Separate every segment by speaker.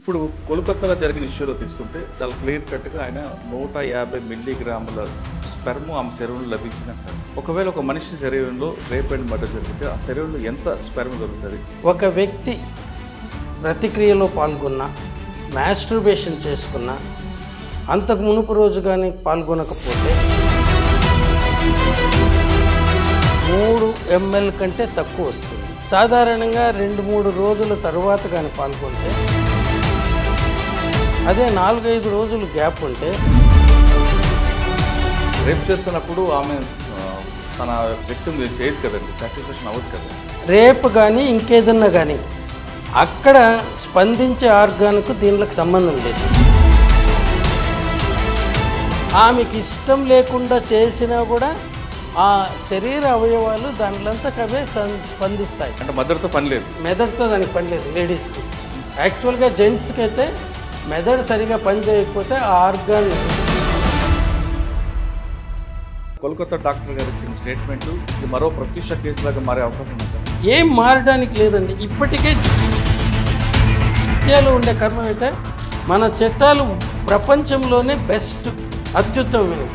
Speaker 1: ఇప్పుడు కోల్కతాలో జరిగిన ఇష్యూలో తీసుకుంటే చాలా క్లియర్ కట్గా ఆయన 150 మిల్లీగ్రాముల స్పెర్మ్ ఆమె శరీరంలో లభించినట్టు. ఒకవేళ ఒక మనిషి శరీరంలో రేప్ అండ్ మర్డర్ జరిగితే ఆ శరీరంలో ఎంత స్పెర్మ్ దొరుకుతుంది?
Speaker 2: ఒక వ్యక్తి ప్రతిక్రియలో పాల్గొన్న, మాస్టర్బేషన్ చేసుకున్న, అంతకు మునుపు రోజు కానీ పాల్గొనకపోతే 3 ml కంటే తక్కువ వస్తుంది. సాధారణంగా 2-3 రోజుల తర్వాత కానీ పాల్గొంటే, అదే 4-5 రోజులు గ్యాప్ ఉంటే,
Speaker 1: రేప్ చేస్తున్నప్పుడు ఆమె తన వ్యక్తిని చేయదు కదండి, సాటిస్ఫాక్షన్ అవ్వదు కదా.
Speaker 2: రేపు కానీ ఇంకేదన్నా కానీ అక్కడ స్పందించే ఆర్గాన్కు దీనికి సంబంధం లేదు. ఆమెకి ఇష్టం లేకుండా చేసినా కూడా ఆ శరీర అవయవాలు దానిలంతకవే స్పందిస్తాయి.
Speaker 1: అంటే మెదడుతో పని లేదు,
Speaker 2: మెదడుతో దానికి పని లేదు. లేడీస్కి యాక్చువల్గా జెంట్స్కి అయితే మెదడు సరిగా పని చేయకపోతే ఆ ఆర్గాన్.
Speaker 1: కోల్కతా డాక్టర్ గారు ఇచ్చిన స్టేట్మెంట్ ఇది మరో ప్రత్యక్ష కేసులాగా మారే అవకాశం ఉంది.
Speaker 2: ఏం మారడానికి లేదండి. ఇప్పటికే ఇండియాలో ఉండే కర్మ అయితే మన చట్టాలు ప్రపంచంలోనే బెస్ట్, అత్యుత్తమమైనవి.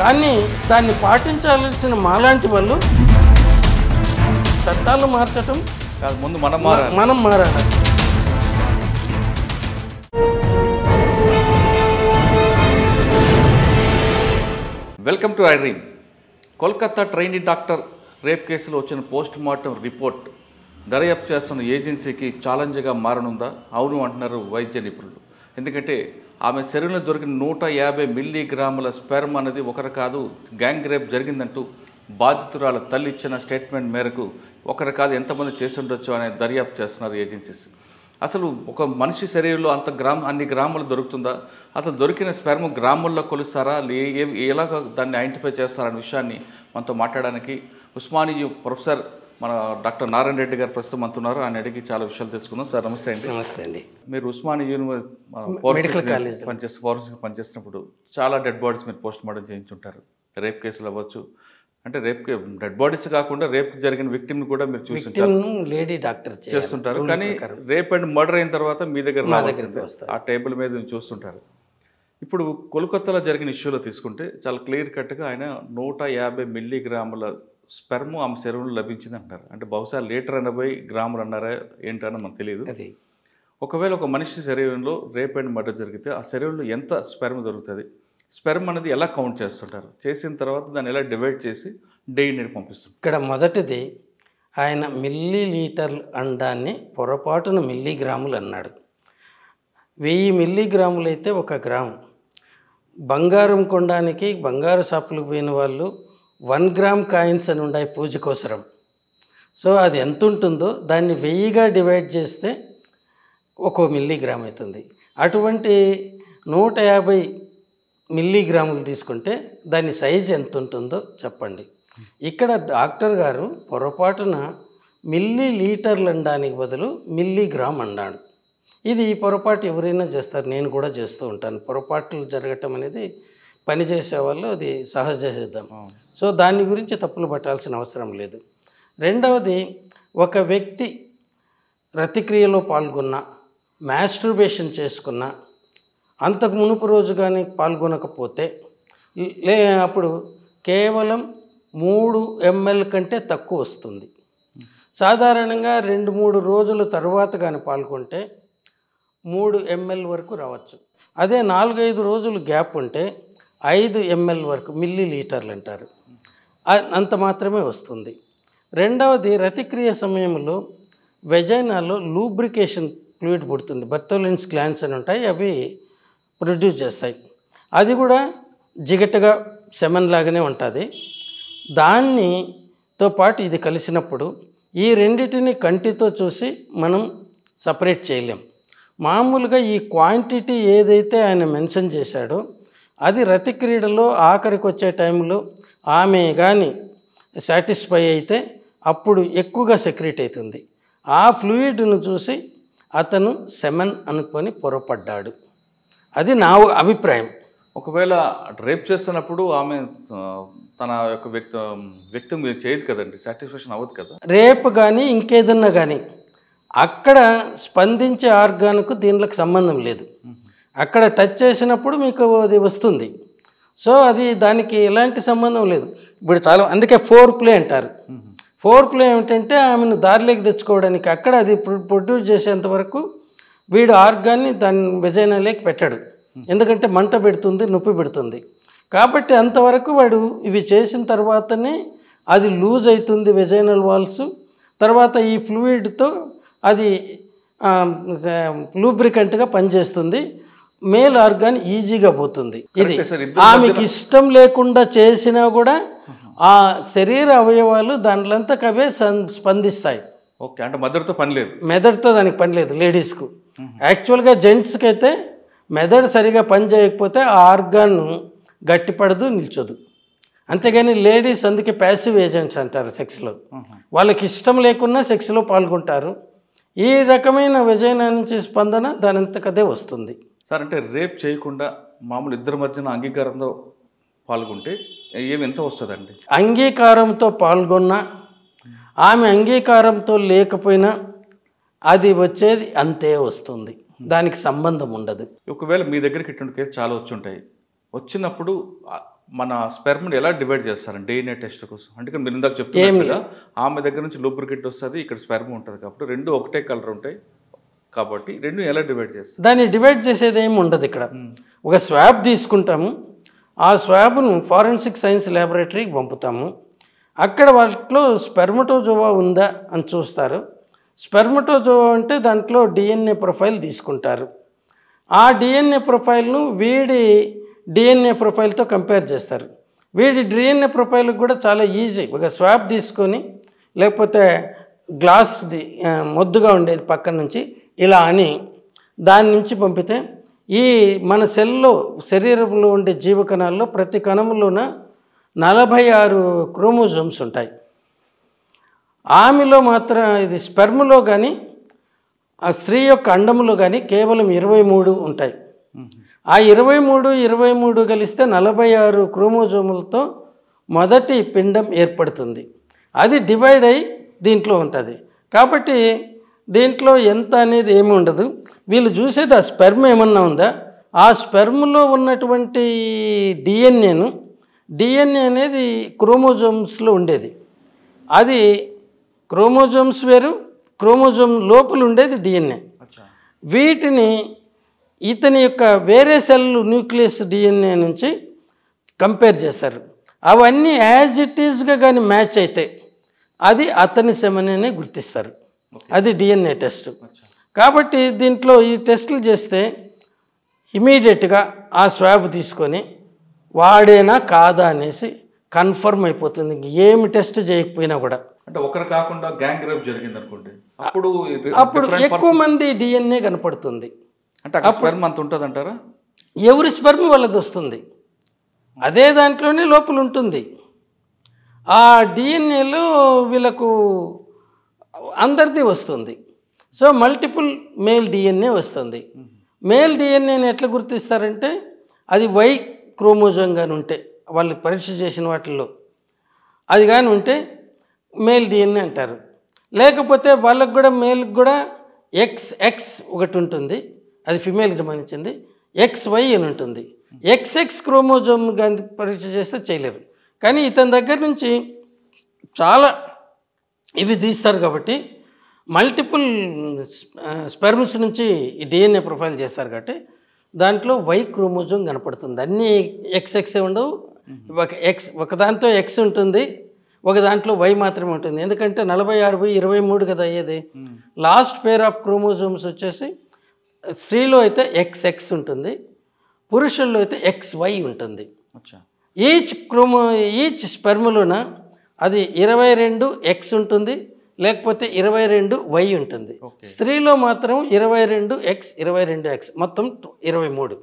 Speaker 2: కానీ దాన్ని పాటించాల్సిన మాలాంటి వాళ్ళు చట్టాలు మార్చటం
Speaker 1: కాదు, ముందు మనం
Speaker 2: మారాలి.
Speaker 1: Welcome to I dream. Kolkata trainee doctor rape కేసులో వచ్చిన పోస్ట్ మార్టం రిపోర్ట్ దర్యాప్తు చేస్తున్న ఏజెన్సీకి ఛాలెంజ్గా మారనుందా? అవును అంటున్నారు వైద్య నిపుణులు. ఎందుకంటే ఆమె శరీరంలో దొరికిన 150 మిల్లీగ్రాముల స్పెర్మ్ అనేది ఒకరు కాదు, గ్యాంగ్ రేప్ జరిగిందంటూ బాధితురాల తల్లి ఇచ్చిన స్టేట్మెంట్ మేరకు ఒకరు కాదు ఎంతమంది చేసి ఉండొచ్చు అనే దర్యాప్తు చేస్తున్నారు ఏజెన్సీస్. అసలు ఒక మనిషి శరీరంలో అన్ని గ్రాములు దొరుకుతుందా? అసలు దొరికిన స్పెర్మ్ గ్రాముల్లో కొలుస్తారా? ఎలాగ దాన్ని ఐడెంటిఫై చేస్తారనే విషయాన్ని మనతో మాట్లాడడానికి ఉస్మానియా ప్రొఫెసర్ మన డాక్టర్ నారాయణ రెడ్డి గారు ప్రస్తుతం అంటున్నారు. ఆయన అడిగి చాలా విషయాలు తెలుసుకుందాం. సార్ నమస్తే అండి.
Speaker 2: నమస్తే అండి.
Speaker 1: మీరు ఉస్మానియా
Speaker 2: మెడికల్ కాలేజ్
Speaker 1: ఫారెన్సిక్ పనిచేస్తున్నప్పుడు చాలా డెడ్ బాడీస్ మీరు పోస్ట్ మార్టం చేయించుంటారు. రేప్ కేసులు అవ్వచ్చు, అంటే రేప్ డెడ్ బాడీస్ కాకుండా రేప్ జరిగిన విక్టిమ్ని కూడా మీరు చూస్తుంటారు,
Speaker 2: లేడీ డాక్టర్
Speaker 1: చేస్తుంటారు. కానీ రేప్ అండ్ మర్డర్ అయిన తర్వాత మీ దగ్గర ఆ టేబుల్ మీద చూస్తుంటారు. ఇప్పుడు కోల్కతాలో జరిగిన ఇష్యూలో తీసుకుంటే చాలా క్లియర్ కట్గా ఆయన 150 మిల్లీగ్రాముల స్పెర్మ్ ఆమె శరీరంలో లభించింది అంటారు. అంటే బహుశా 1.80 గ్రాములు అన్నారా ఏంటన్నా మనకు తెలియదు. ఒకవేళ ఒక మనిషి శరీరంలో రేప్ అండ్ మర్డర్ జరిగితే ఆ శరీరంలో ఎంత స్పెర్మ్ దొరుకుతుంది? స్పెర్మ్ అనేది ఎలా కౌంట్ చేస్తుంటారు? చేసిన తర్వాత దాన్ని ఎలా డివైడ్ చేసి డైని పంపిస్తుంటారు?
Speaker 2: ఇక్కడ మొదటిది, ఆయన మిల్లీ లీటర్లు అండాన్ని పొరపాటున మిల్లీగ్రాములు అన్నాడు. 1000 మిల్లీగ్రాములు అయితే 1 గ్రాము. బంగారం కొనడానికి బంగారు షాపులకు పోయిన వాళ్ళు 1 గ్రామ్ కాయిన్స్ అని ఉన్నాయి పూజ కోసరం. సో అది ఎంత ఉంటుందో దాన్ని 1000గా డివైడ్ చేస్తే 1 మిల్లీగ్రామ్ అవుతుంది. అటువంటి 150 మిల్లీగ్రాములు తీసుకుంటే దాని సైజు ఎంత ఉంటుందో చెప్పండి. ఇక్కడ డాక్టర్ గారు పొరపాటున మిల్లీ లీటర్లు అనడానికి బదులు మిల్లీగ్రామ్ అన్నాడు. ఇది పొరపాటు ఎవరైనా చేస్తారు, నేను కూడా చేస్తూ ఉంటాను. పొరపాట్లు జరగటం అనేది పని చేసేవాళ్ళు అది సహజ సిద్ధం. సో దాని గురించి తప్పులు పట్టాల్సిన అవసరం లేదు. రెండవది, ఒక వ్యక్తి ప్రతిక్రియలో పాల్గొన్న, మాస్టర్బేషన్ చేసుకున్న, అంతకు మునుపు రోజు కానీ పాల్గొనకపోతే అప్పుడు కేవలం 3 ml కంటే తక్కువ వస్తుంది. సాధారణంగా 2-3 రోజుల తర్వాత కానీ పాల్గొంటే 3 ml వరకు రావచ్చు. అదే 4-5 రోజులు గ్యాప్ ఉంటే 5 ml వరకు, మిల్లీ లీటర్లు అంటారు, అంత మాత్రమే వస్తుంది. రెండవది, రతిక్రియ సమయంలో వెజైనాలో లూబ్రికేషన్ ఫ్లూయిడ్ పుడుతుంది. బర్తోలిన్స్ గ్లాండ్స్ అని ఉంటాయి, అవి ప్రొడ్యూస్ చేస్తాయి. అది కూడా జిగటగా సెమన్ లాగానే ఉంటుంది. దానితో పాటు ఇది కలిసినప్పుడు ఈ రెండిటిని కంటితో చూసి మనం సపరేట్ చేయలేం. మామూలుగా ఈ క్వాంటిటీ ఏదైతే ఆయన మెన్షన్ చేశాడో అది రతిక్రీడలో ఆఖరికి వచ్చే టైంలో ఆమె కానీ సాటిస్ఫై అయితే అప్పుడు ఎక్కువగా సెక్రెట్ అవుతుంది. ఆ ఫ్లూయిడ్ను చూసి అతను సెమన్ అనుకొని పొరపడ్డాడు. అది నా అభిప్రాయం.
Speaker 1: ఒకవేళ రేప్ చేస్తున్నప్పుడు ఆమె తన యొక్క వ్యక్తి చేయదు కదండి, సాటిస్ఫాక్షన్ అవ్వదు కదా.
Speaker 2: రేపు కానీ ఇంకేదన్నా కానీ అక్కడ స్పందించే ఆర్గాన్కు దీనికి సంబంధం లేదు. అక్కడ టచ్ చేసినప్పుడు మీకు అది వస్తుంది. సో అది దానికి ఎలాంటి సంబంధం లేదు. ఇప్పుడు చాలా అందుకే ఫోర్ ప్లే అంటారు. ఫోర్ ప్లే ఏమిటంటే ఆమెను దారిలోకి తెచ్చుకోవడానికి అక్కడ అది ప్రొడ్యూస్ చేసేంత వరకు వీడు ఆర్గాన్ని దాని వెజైనాలోకి పెట్టాడు. ఎందుకంటే మంట పెడుతుంది, నొప్పి పెడుతుంది. కాబట్టి అంతవరకు వాడు ఇవి చేసిన తర్వాతనే అది లూజ్ అవుతుంది వెజైనల్ వాల్స్. తర్వాత ఈ ఫ్లూయిడ్తో అది లూబ్రికంట్గా పనిచేస్తుంది. మేల్ ఆర్గాన్ ఈజీగా పోతుంది. ఇది ఆమెకి ఇష్టం లేకుండా చేసినా కూడా ఆ శరీర అవయవాలు దాంట్లంతకు అవే స్పందిస్తాయి.
Speaker 1: ఓకే, అంటే మెదడుతో పని లేదు.
Speaker 2: మెదడుతో దానికి పని లేదు లేడీస్కు. యాక్చువల్గా జెంట్స్కి అయితే మెదడు సరిగా పని చేయకపోతే ఆ ఆర్గాన్ గట్టిపడదు, నిల్చోదు. అంతేగాని లేడీస్ అందుకే ప్యాసివ్ ఏజెంట్స్ అంటారు సెక్స్లో. వాళ్ళకి ఇష్టం లేకున్నా సెక్స్లో పాల్గొంటారు. ఈ రకమైన వెజైనా నుంచి స్పందన దానంతకదే వస్తుంది.
Speaker 1: సార్, అంటే రేప్ చేయకుండా మామూలు ఇద్దరి మధ్యన అంగీకారంతో పాల్గొంటే ఏమి ఎంత వస్తుందండి?
Speaker 2: అంగీకారంతో పాల్గొన్నా ఆమె అంగీకారంతో లేకపోయినా అది వచ్చేది అంతే వస్తుంది. దానికి సంబంధం ఉండదు.
Speaker 1: ఒకవేళ మీ దగ్గరికి ఇటువంటి కేసు చాలా వచ్చి ఉంటాయి. వచ్చినప్పుడు మన స్పెర్మ్ని ఎలా డివైడ్ చేస్తారండి DNA టెస్ట్ కోసం? అంటే మీరు ఇందాక చెప్తున్నారు ఆమె దగ్గర నుంచి లూబ్రికెంట్ వస్తుంది, ఇక్కడ స్పెర్మ్ ఉంటుంది. కాబట్టి రెండు ఒకటే కలర్ ఉంటాయి. కాబట్టి రెండు ఎలా డివైడ్ చేస్తారు?
Speaker 2: దాన్ని డివైడ్ చేసేది ఏమి ఉండదు. ఇక్కడ ఒక స్వాబ్ తీసుకుంటాము. ఆ స్వాబ్ను ఫారెన్సిక్ సైన్స్ ల్యాబొరేటరీకి పంపుతాము. అక్కడ వాటిలో స్పెర్మటోజోవా ఉందా అని చూస్తారు. స్పెర్మటోజోవా అంటే దాంట్లో DNA ప్రొఫైల్ తీసుకుంటారు. ఆ DNA ప్రొఫైల్ను వీడి DNA ప్రొఫైల్తో కంపేర్ చేస్తారు. వీడి DNA ప్రొఫైల్కి కూడా చాలా ఈజీ. ఒక స్వాబ్ తీసుకొని లేకపోతే గ్లాస్ది మొద్దుగా ఉండేది పక్కన నుంచి ఇలా అని దాని నుంచి పంపితే ఈ మన సెల్లో శరీరంలో ఉండే జీవకణాల్లో ప్రతి కణంలోన 46 క్రోమోజోమ్స్ ఉంటాయి. ఆమెలో మాత్రం ఇది స్పెర్మ్లో కానీ ఆ స్త్రీ యొక్క అండములో కానీ కేవలం 23 ఉంటాయి. ఆ 23 కలిస్తే 46 క్రోమోజోములతో మొదటి పిండం ఏర్పడుతుంది. అది డివైడ్ అయ్యి దీంట్లో ఉంటుంది. కాబట్టి దీంట్లో ఎంత అనేది ఏమి ఉండదు. వీళ్ళు చూసేది ఆ స్పెర్మ్ ఏమన్నా ఉందా, ఆ స్పెర్మ్లో ఉన్నటువంటి DNA అనేది క్రోమోజోమ్స్లో ఉండేది. అది క్రోమోజోమ్స్ వేరు, క్రోమోజోమ్ లోపల ఉండేది DNA. వీటిని ఇతని యొక్క వేరే సెల్ న్యూక్లియస్ DNA నుంచి కంపేర్ చేస్తారు. అవన్నీ యాజ్ ఇట్ ఈజ్గా కానీ మ్యాచ్ అయితే అది అతని సెమనని గుర్తిస్తారు. అది DNA టెస్ట్. కాబట్టి దీంట్లో ఈ టెస్టులు చేస్తే ఇమీడియట్గా ఆ స్వాబ్ తీసుకొని వాడేనా కాదా అనేసి కన్ఫర్మ్ అయిపోతుంది. ఏమి టెస్ట్ చేయకపోయినా కూడా.
Speaker 1: అంటే ఒకరు కాకుండా గ్యాంగ్ రేప్ జరిగింది అనుకోండి,
Speaker 2: అప్పుడు ఎక్కువ మంది DNA కనపడుతుంది.
Speaker 1: అంటే స్పెర్మ్ అంత ఉంటుంది అంటారా?
Speaker 2: ఎవరి స్పెర్మ్ వాళ్ళది వస్తుంది. అదే దాంట్లోనే లోపల ఉంటుంది. ఆ DNAలో వీళ్ళకు అందరిది వస్తుంది. సో మల్టిపుల్ మేల్ DNA వస్తుంది. మేల్ DNAని ఎట్లా గుర్తిస్తారంటే అది Y క్రోమోజోమ్ కానీ ఉంటే వాళ్ళు పరీక్ష చేసిన వాటిల్లో అది కానీ ఉంటే మేల్ DNA అంటారు. లేకపోతే వాళ్ళకు కూడా మేల్కి కూడా XX ఒకటి ఉంటుంది, అది ఫిమేల్కి సంబంధించింది. XY అని ఉంటుంది. XX క్రోమోజోమ్ కానీ పరీక్ష చేస్తే చేయలేరు. కానీ ఇతని దగ్గర నుంచి చాలా ఇవి తీస్తారు. కాబట్టి మల్టిపుల్ స్పెర్మ్స్ నుంచి ఈ DNA ప్రొఫైల్ చేస్తారు. కాబట్టి దాంట్లో Y క్రోమోజోమ్ కనపడుతుంది. అన్నీ XX ఉండవు. ఒక దాంట్లో X ఉంటుంది, ఒక దాంట్లో Y మాత్రమే ఉంటుంది. ఎందుకంటే 46/23 కదా అయ్యేది. లాస్ట్ పేర్ ఆఫ్ క్రోమోజోమ్స్ వచ్చేసి స్త్రీలో అయితే XX ఉంటుంది, పురుషుల్లో అయితే XY ఉంటుంది. ఈచ్ స్పెర్మ్లోన అది 22X ఉంటుంది, లేకపోతే 22Y ఉంటుంది. స్త్రీలో మాత్రం 22X 22X మొత్తం 23.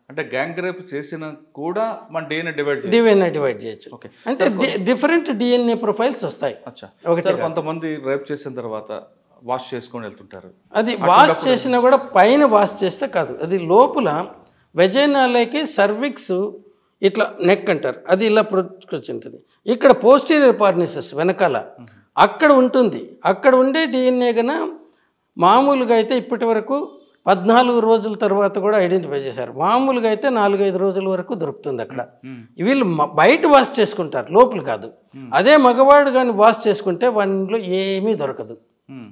Speaker 1: అంటే గ్యాంగ్ రేప్ చేసిన కూడా మన DNA డివైడ్ చేయొచ్చు.
Speaker 2: అంటే డిఫరెంట్ DNA ప్రొఫైల్స్ వస్తాయి.
Speaker 1: ఒకటి కొంతమంది రేప్ చేసిన తర్వాత వాష్ చేసుకొని వెళ్తుంటారు.
Speaker 2: అది వాష్ చేసినా కూడా పైన వాష్ చేస్తే కాదు, అది లోపల వెజైనాలోకి సర్విక్స్ ఇట్లా నెక్ అంటారు, అది ఇలా ప్రొచ్చుంటుంది. ఇక్కడ పోస్టీరియర్ పార్నిసెస్ వెనకాల అక్కడ ఉంటుంది. అక్కడ ఉండే DNA కన్నా మామూలుగా అయితే ఇప్పటి వరకు 14 రోజుల తర్వాత కూడా ఐడెంటిఫై చేశారు. మామూలుగా అయితే 4-5 రోజుల వరకు దొరుకుతుంది అక్కడ. వీళ్ళు బయట వాష్ చేసుకుంటారు, లోపల కాదు. అదే మగవాడు కానీ వాష్ చేసుకుంటే వాటిలో ఏమీ దొరకదు.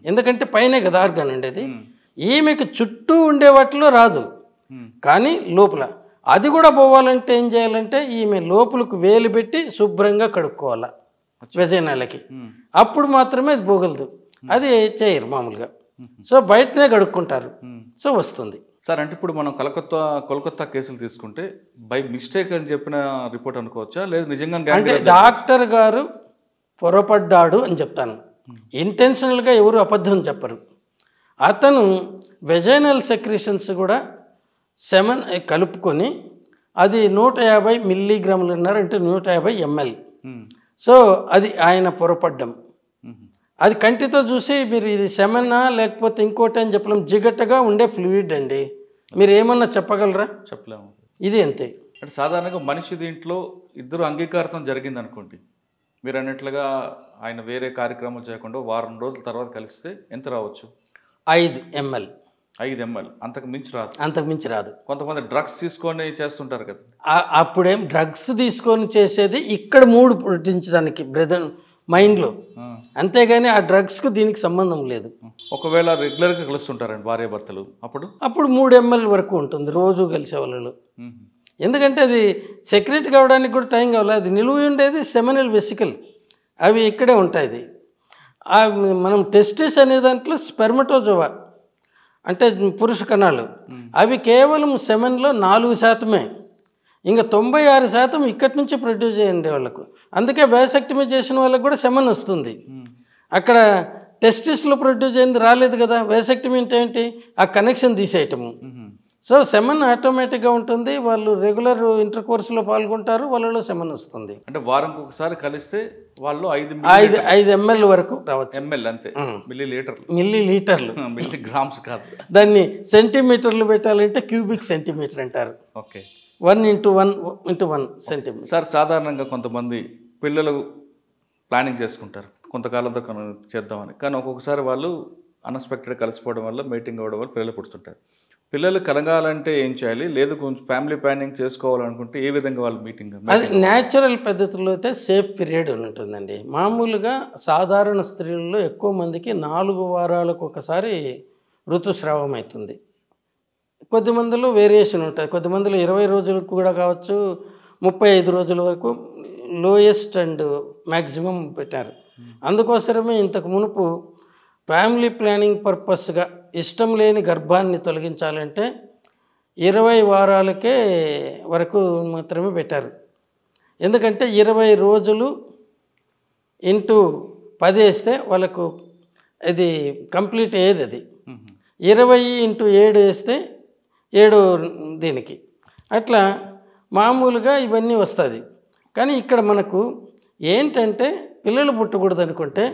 Speaker 2: ఎందుకంటే పైనే కదా ఆర్గాన్ ఉండేది. ఈమెకి చుట్టూ ఉండే వాటిలో రాదు, కానీ లోపల. అది కూడా పోవాలంటే ఏం చేయాలంటే ఈమె లోపలకు వేలు పెట్టి శుభ్రంగా కడుక్కోవాలి వెజైనాలకి. అప్పుడు మాత్రమే అది పోగలదు. అది చేయరు మామూలుగా. సో బయటనే కడుక్కుంటారు. సో వస్తుంది
Speaker 1: సార్. అంటే ఇప్పుడు మనం కోల్కతా కేసులు తీసుకుంటే బై మిస్టేక్ అని చెప్పిన రిపోర్ట్ అనుకోవచ్చా, లేదు నిజంగా
Speaker 2: అంటే డాక్టర్ గారు పొరపడ్డాడు అని చెప్తాను. ఇంటెన్షనల్గా ఎవరు అబద్ధం చెప్పరు. అతను వెజైనల్ సెక్రీషన్స్ కూడా సెమన్ కలుపుకొని అది 150 మిల్లీగ్రాములు అన్నారంటే 150 ml. సో అది ఆయన పొరపడ్డం. అది కంటితో చూసి మీరు ఇది సెమన్నా లేకపోతే ఇంకోటి అని చెప్పలేం. జిగట్టగా ఉండే ఫ్లూయిడ్ అండి. మీరు ఏమన్నా చెప్పగలరా?
Speaker 1: చెప్పలేము.
Speaker 2: ఇది అంతే.
Speaker 1: అంటే సాధారణంగా మనిషి దీంట్లో ఇద్దరు అంగీకారం జరిగింది అనుకోండి, మీరు అన్నట్లుగా ఆయన వేరే కార్యక్రమాలు చేయకుండా వారం రోజుల తర్వాత కలిస్తే ఎంత రావచ్చు?
Speaker 2: 5 ml.
Speaker 1: 5 ml, అంతకు మించి రాదు.
Speaker 2: అంతకు మించి రాదు.
Speaker 1: కొంతమంది డ్రగ్స్ తీసుకొని చేస్తుంటారు కదా.
Speaker 2: అప్పుడేం డ్రగ్స్ తీసుకొని చేసేది ఇక్కడ మూడు పుట్టించడానికి బ్రెదర్ మైండ్లో, అంతేగాని ఆ డ్రగ్స్కు దీనికి సంబంధం లేదు.
Speaker 1: ఒకవేళ రెగ్యులర్గా కలుస్తుంటారండి భార్యాభర్తలు, అప్పుడు
Speaker 2: 3 ml వరకు ఉంటుంది రోజు కలిసే వాళ్ళు. ఎందుకంటే అది సెక్రెట్ కావడానికి కూడా టైం కావాలి. అది నిలువ ఉండేది సెమినల్ వెసికల్, అవి ఇక్కడే ఉంటాయి. మనం టెస్టిస్ అనే దాంట్లో స్పెర్మటోజోవా అంటే పురుష కణాలు, అవి కేవలం సెమెన్లో 4%. ఇంకా 96% ఇక్కడి నుంచి ప్రొడ్యూస్ చేయండి వాళ్ళకు. అందుకే వ్యాసెక్టమీ చేసిన వాళ్ళకి కూడా సెమెన్ వస్తుంది. అక్కడ టెస్టిస్లో ప్రొడ్యూస్ అయింది రాలేదు కదా. వ్యాసెక్టమీ అంటే ఏంటి? ఆ కనెక్షన్ తీసేయటము. సో సెమెన్ ఆటోమేటిక్గా ఉంటుంది. వాళ్ళు రెగ్యులర్ ఇంటర్ కోర్సులో పాల్గొంటారు, వాళ్ళలో సెమెన్ వస్తుంది.
Speaker 1: అంటే వారంకి ఒకసారి కలిస్తే వాళ్ళు
Speaker 2: 5 ml వరకు రావచ్చు.
Speaker 1: ml అంతే, మిల్లీ
Speaker 2: లీటర్లు
Speaker 1: మిల్లీగ్రామ్స్ కాదు.
Speaker 2: దాన్ని సెంటీమీటర్లు పెట్టాలంటే క్యూబిక్ సెంటీమీటర్ అంటారు.
Speaker 1: Okay,
Speaker 2: 1 centimetre.
Speaker 1: సార్ సాధారణంగా కొంతమంది పిల్లలు ప్లానింగ్ చేసుకుంటారు కొంతకాలంతో చేద్దామని, కానీ ఒక్కొక్కసారి వాళ్ళు అన్ఎక్స్పెక్టెడ్ కలిసిపోవడం వల్ల, మీటింగ్ అవ్వడం వల్ల పిల్లలు పుడుతుంటారు. పిల్లలు కలగాలంటే ఏం చేయాలి, లేదు కొంచెం ఫ్యామిలీ ప్లానింగ్ చేసుకోవాలనుకుంటే ఏ విధంగా వాళ్ళు మీటింగ్?
Speaker 2: అది న్యాచురల్ పద్ధతిలో అయితే సేఫ్ పీరియడ్ అని ఉంటుందండి. మామూలుగా సాధారణ స్త్రీల్లో ఎక్కువ మందికి 4 వారాలకు ఒకసారి ఋతుస్రావం అవుతుంది. కొద్దిమందిలో వేరియేషన్ ఉంటుంది. కొద్దిమందిలో 20 రోజులకు కూడా కావచ్చు, 35 రోజుల వరకు లోయెస్ట్ అండ్ మ్యాక్సిమం పెట్టారు. అందుకోసమే ఇంతకు మునుపు ఫ్యామిలీ ప్లానింగ్ పర్పస్గా ఇష్టం లేని గర్భాన్ని తొలగించాలంటే 20 వారాలకే వరకు మాత్రమే పెట్టారు. ఎందుకంటే 20 రోజులు ఇంటూ 10 వేస్తే వాళ్ళకు అది కంప్లీట్ అయ్యేది. అది 20 ఇంటూ 7 వేస్తే 7 దీనికి అట్లా మామూలుగా ఇవన్నీ వస్తుంది. కానీ ఇక్కడ మనకు ఏంటంటే పిల్లలు పుట్టకూడదు అనుకుంటే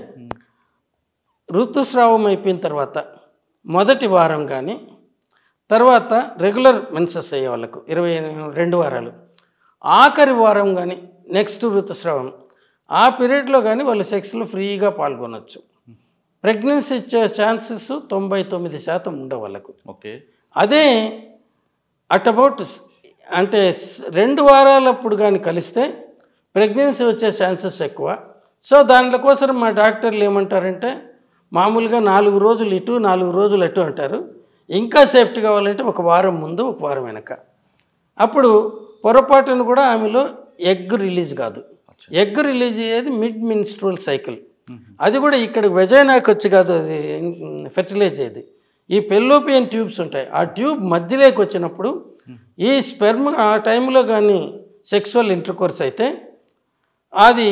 Speaker 2: ఋతుస్రావం అయిపోయిన తర్వాత మొదటి వారం కానీ, తర్వాత రెగ్యులర్ మెన్సెస్ అయ్యే వాళ్ళకు 22 వారాలు, ఆఖరి వారం కానీ నెక్స్ట్ ఋతుస్రావం, ఆ పీరియడ్లో కానీ వాళ్ళు సెక్స్లో ఫ్రీగా పాల్గొనవచ్చు. ప్రెగ్నెన్సీ ఇచ్చే ఛాన్సెస్ 99% ఉండవు వాళ్ళకు.
Speaker 1: ఓకే,
Speaker 2: అదే అట్ అబౌట్ అంటే 2 వారాలప్పుడు కానీ కలిస్తే ప్రెగ్నెన్సీ వచ్చే ఛాన్సెస్ ఎక్కువ. సో దానికోసం మా డాక్టర్లు ఏమంటారంటే మామూలుగా 4 రోజులు ఇటు 4 రోజులు అటు అంటారు. ఇంకా సేఫ్టీ కావాలంటే 1 వారం ముందు 1 వారం వెనక. అప్పుడు పొరపాటును కూడా ఆమెలో ఎగ్ రిలీజ్ కాదు. ఎగ్ రిలీజ్ అయ్యేది మిడ్ మిన్స్ట్రువల్ సైకిల్. అది కూడా ఇక్కడ వెజైనాకి వచ్చి కాదు, అది ఫెర్టిలైజ్ అయ్యేది. ఈ పెల్లోపియన్ ట్యూబ్స్ ఉంటాయి, ఆ ట్యూబ్ మధ్యలోకి వచ్చినప్పుడు ఈ స్పెర్మ్ ఆ టైంలో కానీ సెక్సువల్ ఇంటర్కోర్స్ అయితే అది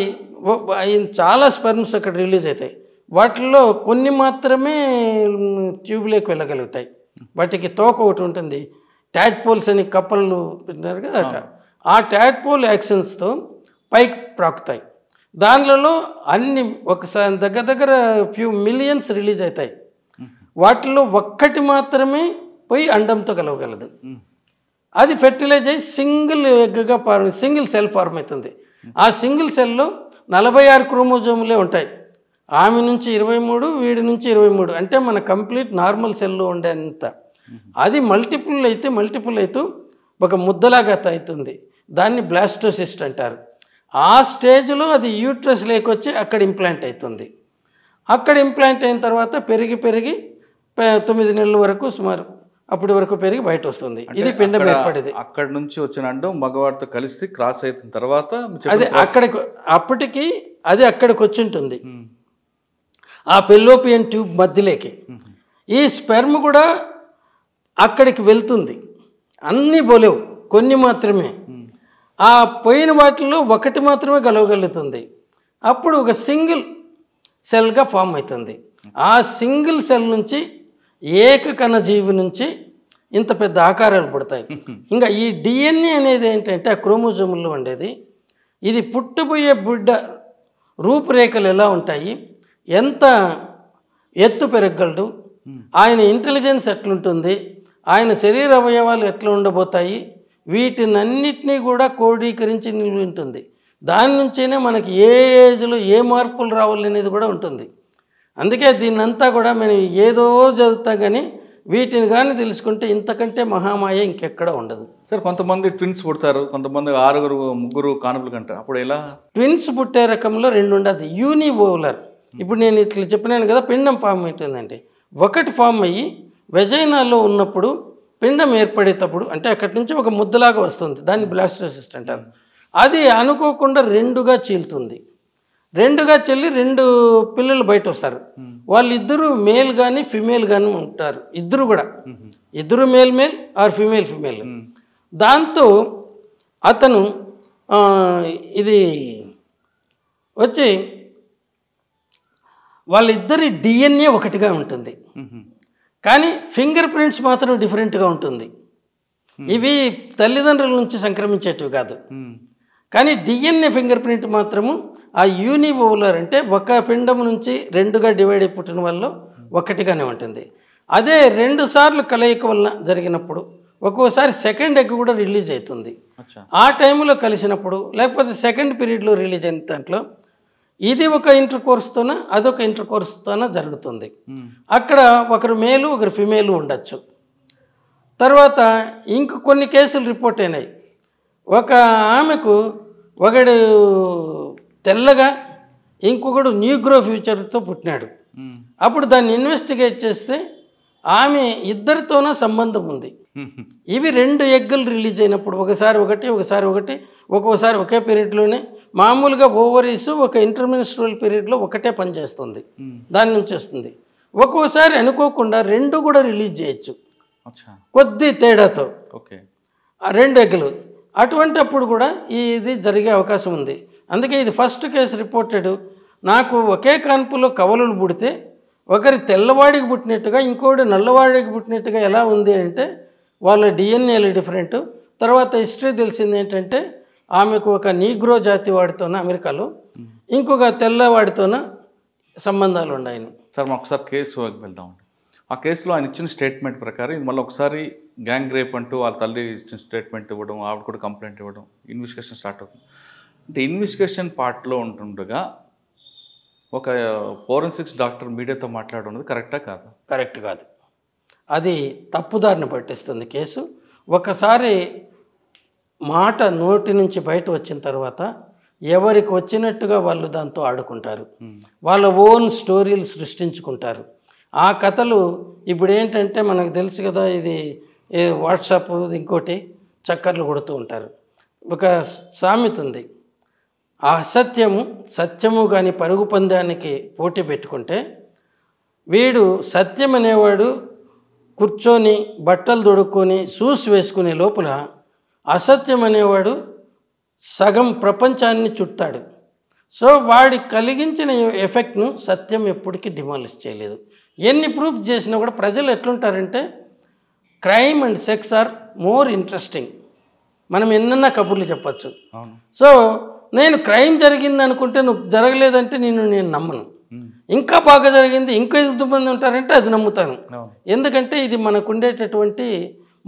Speaker 2: చాలా స్పెర్మ్స్ అక్కడ రిలీజ్ అవుతాయి. వాటిల్లో కొన్ని మాత్రమే ట్యూబ్లోకి వెళ్ళగలుగుతాయి. వాటికి తోక ఒకటి ఉంటుంది, ట్యాడ్పోల్స్ అని కప్పలు పెట్టినారు కదా, ఆ ట్యాడ్పోల్ యాక్షన్స్తో పైకి ప్రాకుతాయి. దానిలో అన్ని ఒకసారి దగ్గర ఫ్యూ మిలియన్స్ రిలీజ్ అవుతాయి. వాటిలో ఒక్కటి మాత్రమే పోయి అండంతో కలవగలదు. అది ఫెర్టిలైజ్ అయ్యి సింగిల్ ఎగ్గా సింగిల్ సెల్ ఫార్మ్ అవుతుంది. ఆ సింగిల్ సెల్లో 46 క్రోమోజోములే ఉంటాయి. ఆమె నుంచి 23, వీడి నుంచి 23, అంటే మన కంప్లీట్ నార్మల్ సెల్లో ఉండేంత. అది మల్టిపుల్ అయితే ఒక ముద్దలాగా అవుతుంది. దాన్ని బ్లాస్టోసిస్ట్ అంటారు. ఆ స్టేజ్లో అది యూట్రస్ లేకొచ్చి అక్కడ ఇంప్లాంట్ అవుతుంది. అక్కడ ఇంప్లాంట్ అయిన తర్వాత పెరిగి 9 నెలల వరకు సుమారు అప్పటి వరకు పెరిగి బయట వస్తుంది. ఇది పిండం ఏర్పడేది.
Speaker 1: అక్కడ నుంచి వచ్చిన అండం మగవాడితో కలిసి క్రాస్ అయిన తర్వాత
Speaker 2: అది అప్పటికి అది అక్కడికి వచ్చి ఉంటుంది, ఆ ఫెల్లోపియన్ ట్యూబ్ మధ్యలోకి. ఈ స్పెర్మ్ కూడా అక్కడికి వెళ్తుంది. అన్నీ పోలేవు, కొన్ని మాత్రమే. ఆ పోయిన వాటిల్లో ఒకటి మాత్రమే కలవగలుగుతుంది. అప్పుడు ఒక సింగిల్ సెల్గా ఫామ్ అవుతుంది. ఆ సింగిల్ సెల్ నుంచి ఏకకణజీవి నుంచి ఇంత పెద్ద ఆకారాలు పుడతాయి. ఇంకా ఈ డిఎన్ఏ అనేది ఏంటంటే ఆ క్రోమోజోముల్లో ఉండేది. ఇది పుట్టబోయే బిడ్డ రూపురేఖలు ఎలా ఉంటాయి, ఎంత ఎత్తు పెరగలడు, ఆయన ఇంటెలిజెన్స్ ఎట్లుంటుంది, ఆయన శరీర అవయవాలు ఎట్లా ఉండబోతాయి, వీటినన్నిటినీ కూడా క్రోడీకరించి నిలిపి ఉంటుంది. దాని నుంచేనే మనకి ఏ ఏజ్లో ఏ మార్పులు రావాలనేది కూడా ఉంటుంది. అందుకే దీన్నంతా కూడా మనం ఏదో చదువుతాం, కానీ వీటిని కానీ తెలుసుకుంటే ఇంతకంటే మహామాయ ఇంకెక్కడ ఉండదు.
Speaker 1: సార్, కొంతమంది ట్విన్స్ పుడతారు, కొంతమంది 6, 3 కానుపులు కంటారు. అప్పుడు ఎలా?
Speaker 2: ట్విన్స్ పుట్టే రకంలో 2 ఉండదు. యూనివోలర్, ఇప్పుడు నేను ఇట్లా చెప్పినాను కదా, పిండం ఫామ్ అవుతుందంటే ఒకటి ఫామ్ అయ్యి వెజైనాలో ఉన్నప్పుడు పిండం ఏర్పడేటప్పుడు, అంటే అక్కడి నుంచి ఒక ముద్దలాగా వస్తుంది, దాన్ని బ్లాస్టోసిస్ట్ అంటారు. అది అనుకోకుండా 2గా చీలుతుంది. 2గా చెల్లి 2 పిల్లలు బయట వస్తారు. వాళ్ళిద్దరూ మేల్ కానీ ఫిమేల్ కానీ ఉంటారు. ఇద్దరు మేల్ ఆర్ ఫిమేల్. దాంతో అతను ఇది వచ్చి వాళ్ళిద్దరి డిఎన్ఏ ఒకటిగా ఉంటుంది, కానీ ఫింగర్ ప్రింట్స్ మాత్రం డిఫరెంట్గా ఉంటుంది. ఇవి తల్లిదండ్రుల నుంచి సంక్రమించేటివి కాదు, కానీ డిఎన్ఏ ఫింగర్ ప్రింట్ మాత్రము ఆ యూనివోలర్, అంటే ఒక పిండం నుంచి 2గా డివైడ్ అయి పుట్టిన వల్ల ఒకటిగానే ఉంటుంది. అదే 2 సార్లు కలయిక వలన జరిగినప్పుడు ఒక్కోసారి సెకండ్ ఎగ్ కూడా రిలీజ్ అవుతుంది. ఆ టైంలో కలిసినప్పుడు, లేకపోతే సెకండ్ పీరియడ్లో రిలీజ్ అయిన దాంట్లో ఇది ఒక ఇంటర్ కోర్స్తోన అదొక ఇంటర్ కోర్స్తోన జరుగుతుంది. అక్కడ ఒకరు మేలు ఒకరు ఫిమేలు ఉండొచ్చు. తర్వాత ఇంక కొన్ని కేసులు రిపోర్ట్ అయినాయి. ఒక ఆమెకు ఒకడు తెల్లగా, ఇంకొకడు న్యూగ్రో ఫ్యూచర్తో పుట్టినాడు. అప్పుడు దాన్ని ఇన్వెస్టిగేట్ చేస్తే ఆమె ఇద్దరితోన సంబంధం ఉంది. ఇవి 2 ఎగ్గులు రిలీజ్ అయినప్పుడు ఒకసారి ఒకటి ఒక్కోసారి ఒకే పీరియడ్లోనే, మామూలుగా ఓవరీస్ ఒక ఇంటర్మినిస్ట్రల్ పీరియడ్లో ఒకటే పనిచేస్తుంది, దాని నుంచి వస్తుంది. ఒక్కోసారి అనుకోకుండా 2 కూడా రిలీజ్ చేయొచ్చు కొద్ది తేడాతో, 2 ఎగ్గులు. అటువంటి అప్పుడు కూడా ఇది జరిగే అవకాశం ఉంది. అందుకే ఇది ఫస్ట్ కేసు రిపోర్టెడ్. నాకు ఒకే కాన్పులో కవలలు పుడితే ఒకరి తెల్లవాడికి పుట్టినట్టుగా ఇంకోటి నల్లవాడికి పుట్టినట్టుగా ఎలా ఉంది అంటే వాళ్ళ డిఎన్ఏలు డిఫరెంట్. తర్వాత హిస్టరీ తెలిసింది ఏంటంటే ఆమెకు ఒక నీగ్రో జాతి వాడితోన అమెరికాలో, ఇంకొక తెల్లవాడితోన సంబంధాలు ఉన్నాయని.
Speaker 1: సార్, మాకు ఒకసారి కేసు వెళ్దాం. ఆ కేసులో ఆయన ఇచ్చిన స్టేట్మెంట్ ప్రకారం ఇది మళ్ళీ ఒకసారి గ్యాంగ్ రేప్ అంటూ వాళ్ళ తల్లి ఇచ్చిన స్టేట్మెంట్ ఇవ్వడం, ఆవిడ కూడా కంప్లైంట్ ఇవ్వడం, ఇన్వెస్టిగేషన్ స్టార్ట్ అవుతుంది. అంటే ఇన్వెస్టిగేషన్ పార్ట్లో ఉంటుండగా ఒక ఫోరెన్సిక్స్ డాక్టర్ మీడియాతో మాట్లాడున్నది కరెక్టా కాదు?
Speaker 2: కరెక్ట్ కాదు, అది తప్పుదారిని పట్టిస్తుంది కేసు. ఒకసారి మాట నోటి నుంచి బయట వచ్చిన తర్వాత ఎవరికి వచ్చినట్టుగా వాళ్ళు దాంతో ఆడుకుంటారు, వాళ్ళ ఓన్ స్టోరీలు సృష్టించుకుంటారు. ఆ కథలు ఇప్పుడు ఏంటంటే మనకు తెలుసు కదా, ఇది వాట్సాప్ ఇంకోటి చక్కర్లు కొడుతూ ఉంటారు. ఒక సామెత ఉంది, అసత్యము సత్యము కానీ పరుగు పందానికి పోటీ పెట్టుకుంటే వీడు సత్యం అనేవాడు కూర్చొని బట్టలు దొడుక్కొని షూస్ వేసుకునే లోపల అసత్యం అనేవాడు సగం ప్రపంచాన్ని చుట్టాడు. సో వాడి కలిగించిన ఎఫెక్ట్ను సత్యం ఎప్పటికీ డిమాలిష్ చేయలేదు. ఎన్ని ప్రూఫ్ చేసినా కూడా ప్రజలు ఎట్లుంటారంటే crime and sex are more interesting. మనం ఎన్నన్నా కబుర్లు చెప్పచ్చు. సో నేను క్రైమ్ జరిగింది అనుకుంటే నువ్వు జరగలేదంటే నేను నమ్మను. ఇంకా బాగా జరిగింది, ఇంకా ఎంతమంది ఉంటారంటే అది నమ్ముతాను. ఎందుకంటే ఇది మనకుండేటటువంటి,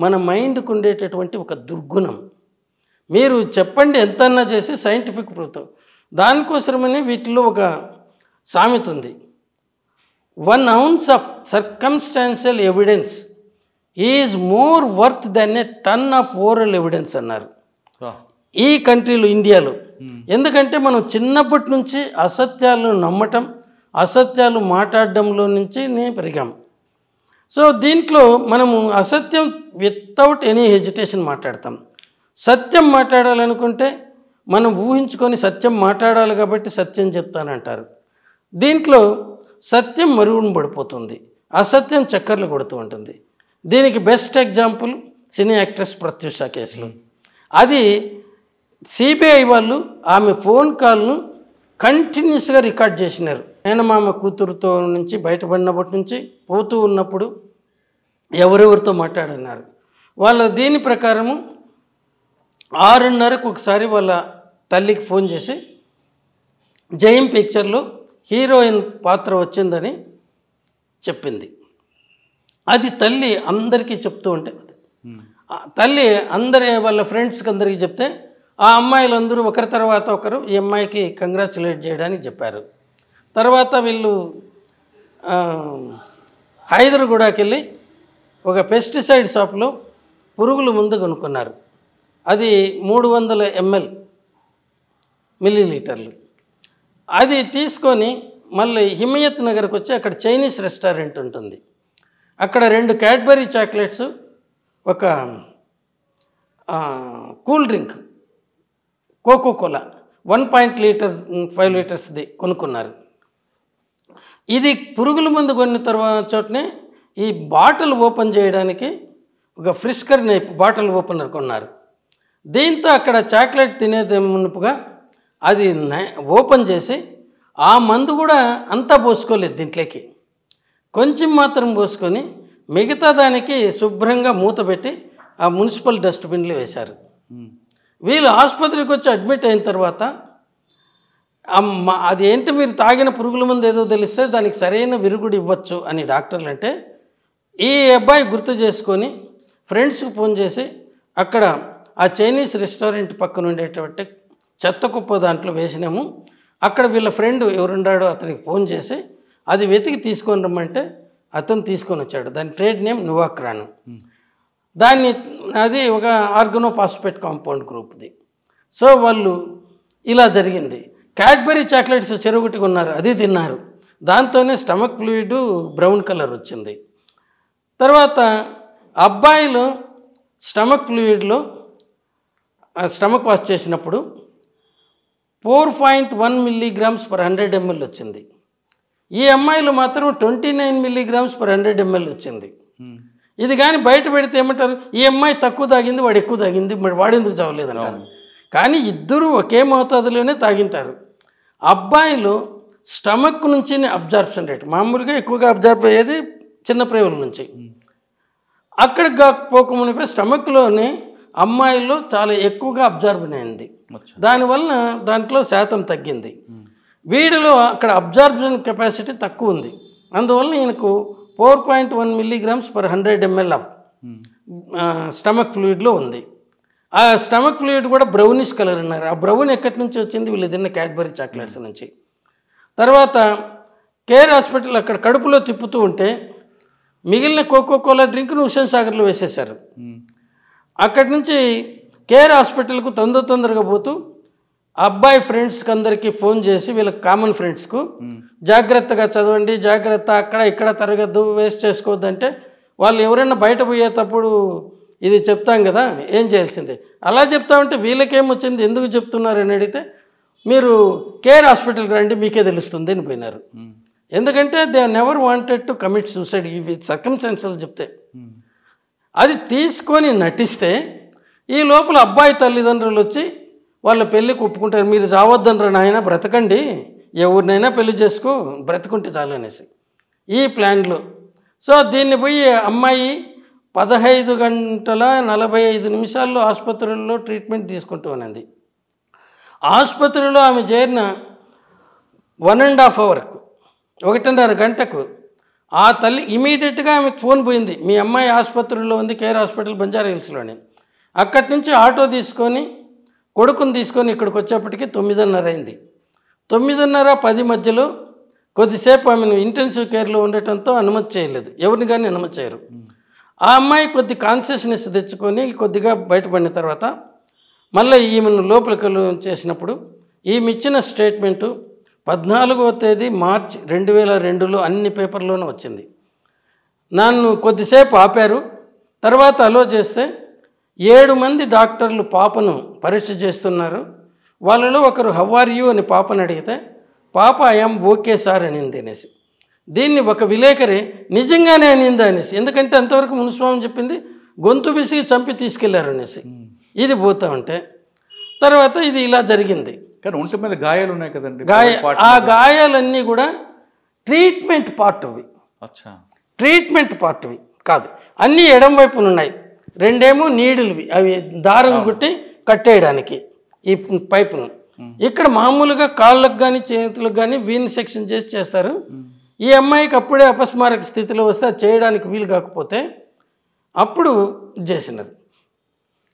Speaker 2: మన మైండ్కు ఉండేటటువంటి ఒక దుర్గుణం. మీరు చెప్పండి ఎంతన్నా చేసి సైంటిఫిక్ ప్రూఫ్, దానికోసమని వీటిలో ఒక సామెత ఉంది, 1 ounce of circumstantial evidence is more worth than a ton of oral evidence అన్నారు ఈ కంట్రీలో, ఇండియాలో. ఎందుకంటే మనం చిన్నప్పటి నుంచి అసత్యాలు నమ్మటం, అసత్యాలు మాట్లాడడంలో నుంచి పెరిగాం. సో దీంట్లో మనము అసత్యం వితౌట్ ఎనీ హెజిటేషన్ మాట్లాడతాం. సత్యం మాట్లాడాలనుకుంటే మనం ఊహించుకొని సత్యం మాట్లాడాలి కాబట్టి సత్యం చెప్తానంటారు. దీంట్లో సత్యం మరుగున పడిపోతుంది, అసత్యం చక్కర్లు కొడుతూ ఉంటుంది. దీనికి బెస్ట్ ఎగ్జాంపుల్ సినీ యాక్ట్రెస్ ప్రత్యూష కేసులో. అది సిబిఐ వాళ్ళు ఆమె ఫోన్ కాల్ను కంటిన్యూస్గా రికార్డ్ చేసినారు. మేనమామ కూతురుతో నుంచి బయటపడినప్పటి నుంచి పోతూ ఉన్నప్పుడు ఎవరెవరితో మాట్లాడన్నారు. వాళ్ళ దీని ప్రకారము 6:30కు ఒకసారి వాళ్ళ తల్లికి ఫోన్ చేసి జయం పిక్చర్లో హీరోయిన్ పాత్ర వచ్చిందని చెప్పింది. అది తల్లి అందరికీ చెప్తూ ఉంటే, తల్లి వాళ్ళ ఫ్రెండ్స్కి అందరికీ చెప్తే ఆ అమ్మాయిలందరూ ఒకరి తర్వాత ఒకరు ఈ అమ్మాయికి కంగ్రాచులేట్ చేయడానికి చెప్పారు. తర్వాత వీళ్ళు హైదరాబాద్కి వెళ్ళి ఒక పెస్టిసైడ్ షాప్లో పురుగుల మందు కొనుక్కున్నారు. అది 300 ml. అది తీసుకొని మళ్ళీ హిమయత్ నగర్కి వచ్చి అక్కడ చైనీస్ రెస్టారెంట్ ఉంటుంది. అక్కడ 2 క్యాడ్బరీ చాక్లెట్స్, ఒక కూల్ డ్రింక్ కోకోకోలా 1.5 లీటర్స్ది కొనుక్కున్నారు. ఇది పురుగుల మందు కొన్న తర్వాత చోటనే ఈ బాటిల్ ఓపెన్ చేయడానికి ఒక ఫ్రిస్కర్ నైప్ బాటిల్ ఓపెనర్ కొన్నారు. దీంతో అక్కడ చాక్లెట్ తినేది మునుపుగా అది ఓపెన్ చేసి ఆ మందు కూడా అంతా పోసుకోలేదు, దీంట్లోకి కొంచెం మాత్రం పోసుకొని మిగతా దానికి శుభ్రంగా మూత పెట్టి ఆ మున్సిపల్ డస్ట్బిన్లో వేశారు. వీళ్ళు ఆసుపత్రికి వచ్చి అడ్మిట్ అయిన తర్వాత అది ఏంటి మీరు తాగిన పురుగుల మందు ఏదో తెలిస్తే దానికి సరైన విరుగుడు ఇవ్వచ్చు అని డాక్టర్లు అంటే, ఈ అబ్బాయి గుర్తు చేసుకొని ఫ్రెండ్స్కి ఫోన్ చేసి అక్కడ ఆ చైనీస్ రెస్టారెంట్ పక్కన ఉండేటువంటి చెత్త కుప్ప దాంట్లో వేసినాము, అక్కడ వీళ్ళ ఫ్రెండ్ ఎవరున్నాడో అతనికి ఫోన్ చేసి అది వెతికి తీసుకొని రమ్మంటే అతను తీసుకొని వచ్చాడు. దాని ట్రేడ్ నేమ్ నువాక్రాన్. దాన్ని అది ఒక ఆర్గనోపాస్పేట్ కాంపౌండ్ గ్రూప్ది. సో వాళ్ళు ఇలా జరిగింది. క్యాడ్బరీ చాక్లెట్స్ చెరువుటి కొన్నారు, అది తిన్నారు. దాంతోనే స్టమక్ ఫ్లూయిడ్ బ్రౌన్ కలర్ వచ్చింది. తర్వాత అబ్బాయిలు స్టమక్ ఫ్లూయిడ్లో స్టమక్ వాష్ చేసినప్పుడు 4.1 mg/100 ml వచ్చింది. ఈ అమ్మాయిలు మాత్రం 29 mg/100 ml వచ్చింది. ఇది కానీ బయట పెడితే ఏమంటారు, ఈ అమ్మాయి తక్కువ తాగింది, వాడు ఎక్కువ తాగింది, మరి వాడెందుకు చావలేదంటారు. కానీ ఇద్దరు ఒకే మోతాదులోనే తాగింటారు. అబ్బాయిలు స్టమక్ నుంచి అబ్జార్ప్షన్ రేట్ మామూలుగా ఎక్కువగా అబ్జార్బ్ అయ్యేది చిన్న ప్రేవుల నుంచి, అక్కడికి కాకపోకమునిపై స్టమక్లోనే అమ్మాయిల్లో చాలా ఎక్కువగా అబ్జార్బన్ అయింది. దానివల్ల దాంట్లో శాతం తగ్గింది. వీడిలో అక్కడ అబ్జార్ప్షన్ కెపాసిటీ తక్కువ ఉంది. అందువల్ల ఈయనకు 4.1 mg/100 ml ఆఫ్ స్టమక్ ఫ్లూయిడ్లో ఉంది. ఆ స్టమక్ ఫ్లూయిడ్ కూడా బ్రౌనిష్ కలర్ ఉన్నారు. ఆ బ్రౌన్ ఎక్కడి నుంచి వచ్చింది, వీళ్ళు తిన్న క్యాడ్బరీ చాక్లెట్స్ నుంచి. తర్వాత కేర్ హాస్పిటల్ అక్కడ కడుపులో తిప్పుతూ ఉంటే మిగిలిన కోకోకోలా డ్రింక్ను హుస్సేన్ సాగర్లో వేసేశారు. అక్కడి నుంచి కేర్ హాస్పిటల్కు తొందరగా పోతూ అబ్బాయి ఫ్రెండ్స్కి అందరికీ ఫోన్ చేసి వీళ్ళకి కామన్ ఫ్రెండ్స్కు జాగ్రత్తగా చదవండి, జాగ్రత్త, అక్కడ ఇక్కడ తరగద్దు, వేస్ట్ చేసుకోవద్దు అంటే వాళ్ళు ఎవరైనా బయట పోయేటప్పుడు ఇది చెప్తాం కదా, ఏం చేయాల్సిందే. అలా చెప్తా ఉంటే వీళ్ళకేమొచ్చింది, ఎందుకు చెప్తున్నారు అని అడిగితే మీరు కేర్ హాస్పిటల్కి రండి మీకే తెలుస్తుంది అని పోయినారు. ఎందుకంటే they never wanted to commit suicide. ఇవి సర్కమ్స్టాన్సెస్ చెప్తే అది తీసుకొని నటిస్తే ఈ లోపల అబ్బాయి తల్లిదండ్రులు వచ్చి వాళ్ళ పెళ్ళికి ఒప్పుకుంటారు. మీరు చావద్దండ్రా నాయన, బ్రతకండి, ఎవరినైనా పెళ్లి చేసుకో, బ్రతుకుంటే చాలు అనేసి ఈ ప్లాన్లో. సో దీన్ని పోయి అమ్మాయి 15 గంటల 45 నిమిషాల్లో ఆసుపత్రుల్లో ట్రీట్మెంట్ తీసుకుంటూ ఉన్నది. ఆసుపత్రిలో ఆమె చేరిన 1.5 అవర్కు 1.5 గంటకు ఆ తల్లి ఇమీడియట్గా ఆమెకు ఫోన్ పోయింది, మీ అమ్మాయి ఆసుపత్రిలో ఉంది, కేర్ హాస్పిటల్ బంజారా హిల్స్లోని. అక్కడి నుంచి ఆటో తీసుకొని కొడుకుని తీసుకొని ఇక్కడికి వచ్చేప్పటికి 9:30 అయింది. 9:30, 10 మధ్యలో కొద్దిసేపు ఆమెను ఇంటెన్సివ్ కేర్లో ఉండటంతో అనుమతి చేయలేదు, ఎవరిని కానీ అనుమతి చేయరు. ఆ అమ్మాయి కొద్ది కాన్షియస్నెస్ తెచ్చుకొని కొద్దిగా బయటపడిన తర్వాత మళ్ళీ ఈమెను లోపలికి చేసినప్పుడు ఈమె ఇచ్చిన స్టేట్మెంటు 14వ తేదీ మార్చి 2002లో అన్ని పేపర్లోనూ వచ్చింది. నన్ను కొద్దిసేపు ఆపారు, తర్వాత అలో చేస్తే 7 మంది డాక్టర్లు పాపను పరీక్ష చేస్తున్నారు. వాళ్ళలో ఒకరు హౌ ఆర్ యూ అని పాపను అడిగితే పాప ఐఎమ్ ఓకే సార్ అనింది అనేసి. దీన్ని ఒక విలేకరి నిజంగానే అనిందా అనేసి, ఎందుకంటే అంతవరకు మునుస్వామి చెప్పింది గొంతు బిసిగి చంపి తీసుకెళ్లారు అనేసి. ఇది పోతా ఉంటే తర్వాత ఇది ఇలా జరిగింది.
Speaker 1: కానీ ఒంటి మీద గాయాలు ఉన్నాయి కదండి.
Speaker 2: ఆ గాయాలన్నీ కూడా ట్రీట్మెంట్ పార్ట్వి, ట్రీట్మెంట్ పార్ట్వి కాదు, అన్నీ ఎడం వైపున ఉన్నాయి. 2 నీడిల్వి, అవి దారం గుట్టి కట్టేయడానికి ఈ పైపును. ఇక్కడ మామూలుగా కాళ్ళకు కానీ చేతులకు కానీ వీన్ సెక్షన్ చేసి చేస్తారు. ఈ అమ్మాయికి అప్పుడే అపస్మారక స్థితిలో వస్తే అది చేయడానికి వీలు కాకపోతే అప్పుడు చేసినారు.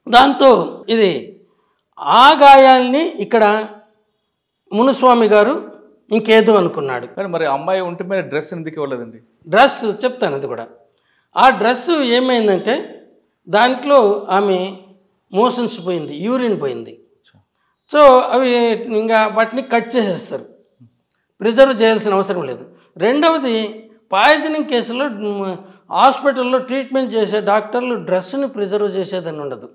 Speaker 2: దాంతో ఇది ఆ గాయాల్ని ఇక్కడ మునుస్వామి గారు ఇంకేదో అనుకున్నాడు.
Speaker 1: కానీ మరి అమ్మాయి ఒంటి మీద డ్రెస్ ఎందుకు ఇవ్వలేదండి?
Speaker 2: డ్రెస్ చెప్తాను, అది కూడా. ఆ డ్రెస్సు ఏమైందంటే దాంట్లో ఆమె మోషన్స్ పోయింది, యూరిన్ పోయింది. సో అవి ఇంకా వాటిని కట్ చేసేస్తారు, ప్రిజర్వ్ చేయాల్సిన అవసరం లేదు. రెండవది, పాయిజనింగ్ కేసులో హాస్పిటల్లో ట్రీట్మెంట్ చేసే డాక్టర్లు డ్రెస్సుని ప్రిజర్వ్ చేసేదని ఉండదు.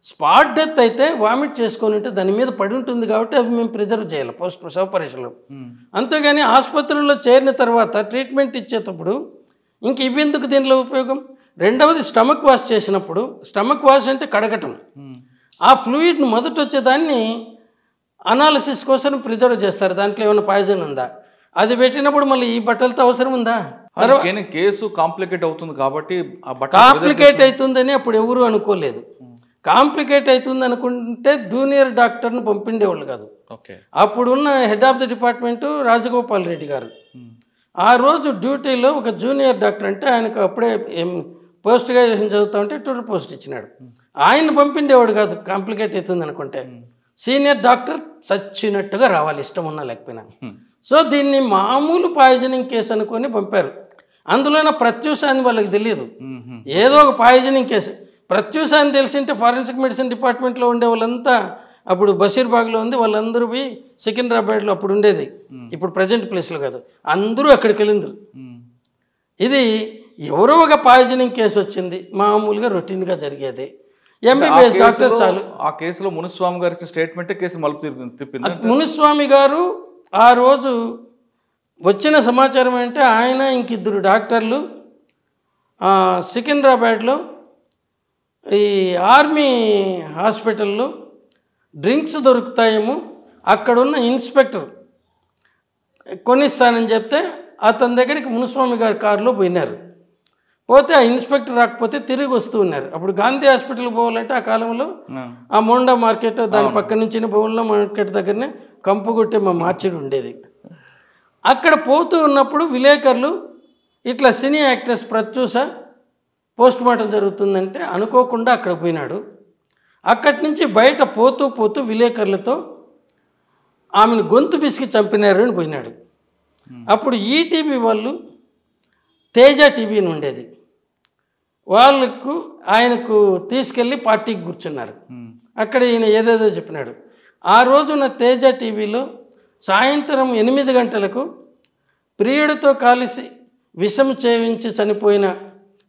Speaker 2: స్పాట్ డెత్ అయితే వామిట్ చేసుకొని ఉంటే దాని మీద పడి ఉంటుంది కాబట్టి అవి మేము ప్రిజర్వ్ చేయాలి పోస్ట్ ఆపరేషన్లో. అంతేగాని ఆసుపత్రుల్లో చేరిన తర్వాత ట్రీట్మెంట్ ఇచ్చేటప్పుడు ఇంక ఇవెందుకు దీనిలో ఉపయోగం? రెండవది, స్టమక్ వాష్ చేసినప్పుడు, స్టమక్ వాష్ అంటే కడగటం, ఆ ఫ్లూయిడ్ని మొదట వచ్చేదాన్ని అనాలిసిస్ కోసం ప్రిజర్వ్ చేస్తారు, దాంట్లో ఏమైనా పాయిజన్ ఉందా, అది పెట్టినప్పుడు మళ్ళీ ఈ బట్టలతో అవసరం ఉందా?
Speaker 1: తర్వాత కేసు కాంప్లికేట్ అవుతుంది కాబట్టి
Speaker 2: కాంప్లికేట్ అవుతుందని అప్పుడు ఎవరు అనుకోలేదు. కాంప్లికేట్ అవుతుంది అనుకుంటే జూనియర్ డాక్టర్ను పంపిండేవాళ్ళు కాదు. అప్పుడున్న head of the department Rajagopal Reddy గారు ఆ రోజు డ్యూటీలో ఒక జూనియర్ డాక్టర్, అంటే ఆయనకు అప్పుడే పోస్ట్ గ్రాడ్యుయేషన్ చదువుతా ఉంటే టూర్ పోస్ట్ ఇచ్చినాడు, ఆయన పంపిండేవాడు కాదు కాంప్లికేట్ అవుతుంది అనుకుంటే. సీనియర్ డాక్టర్ చచ్చినట్టుగా రావాలి, ఇష్టం ఉన్నా లేకపోయినా. సో దీన్ని మామూలు పాయిజనింగ్ కేసు అనుకొని పంపారు. అందులోనే ప్రత్యూష అని వాళ్ళకి తెలియదు, ఏదో ఒక పాయిజనింగ్ కేసు. ప్రత్యూష అని తెలిసింటే ఫారెన్సిక్ మెడిసిన్ డిపార్ట్మెంట్లో ఉండే వాళ్ళంతా, అప్పుడు బషీర్బాగ్లో ఉంది, వాళ్ళందరూ పోయి సికింద్రాబాద్లో అప్పుడు ఉండేది, ఇప్పుడు ప్రజెంట్ ప్లేస్లో కాదు, అందరూ అక్కడికి వెళ్ళిందరు. ఇది ఎవరో ఒక పాయిజనింగ్ కేసు వచ్చింది, మామూలుగా రొటీన్గా జరిగేది. ఎంబీబీఎస్ డాక్టర్ చాలు.
Speaker 1: ఆ కేసులో మునుస్వామి గారి స్టేట్మెంట్ కేసు మలుపు తిప్పింది.
Speaker 2: మునుస్వామి గారు ఆ రోజు వచ్చిన సమాచారం అంటే ఆయన ఇంకిద్దరు డాక్టర్లు సికింద్రాబాద్లో ఈ ఆర్మీ హాస్పిటల్లో డ్రింక్స్ దొరుకుతాయేమో, అక్కడున్న ఇన్స్పెక్టర్ కొనిస్తానని చెప్తే అతని దగ్గరికి మునుస్వామి గారి కారులో పోయినారు. పోతే ఆ ఇన్స్పెక్టర్ రాకపోతే తిరిగి వస్తూ ఉన్నారు. అప్పుడు గాంధీ హాస్పిటల్కి పోవాలంటే ఆ కాలంలో ఆ మోండా మార్కెట్ దాని పక్క నుంచి బౌన్లో మార్కెట్ దగ్గరనే కంపుగొట్టే మా మార్చిడి ఉండేది. అక్కడ పోతూ ఉన్నప్పుడు విలేకరులు ఇట్లా సినీ యాక్ట్రెస్ ప్రత్యూష పోస్ట్ మార్టం జరుగుతుందంటే అనుకోకుండా అక్కడ పోయినాడు. అక్కడి నుంచి బయట పోతూ పోతూ విలేకరులతో ఆమెను గొంతు పిసికి చంపినారు అని పోయినాడు. అప్పుడు ఈటీవీ వాళ్ళు తేజ టీవీని ఉండేది, వాళ్ళకు ఆయనకు తీసుకెళ్ళి పార్టీకి కూర్చున్నారు. అక్కడ ఈయన ఏదేదో చెప్పినాడు. ఆ రోజున తేజ టీవీలో సాయంత్రం 8 గంటలకు ప్రియుడితో కలిసి విషం చేయించి చనిపోయిన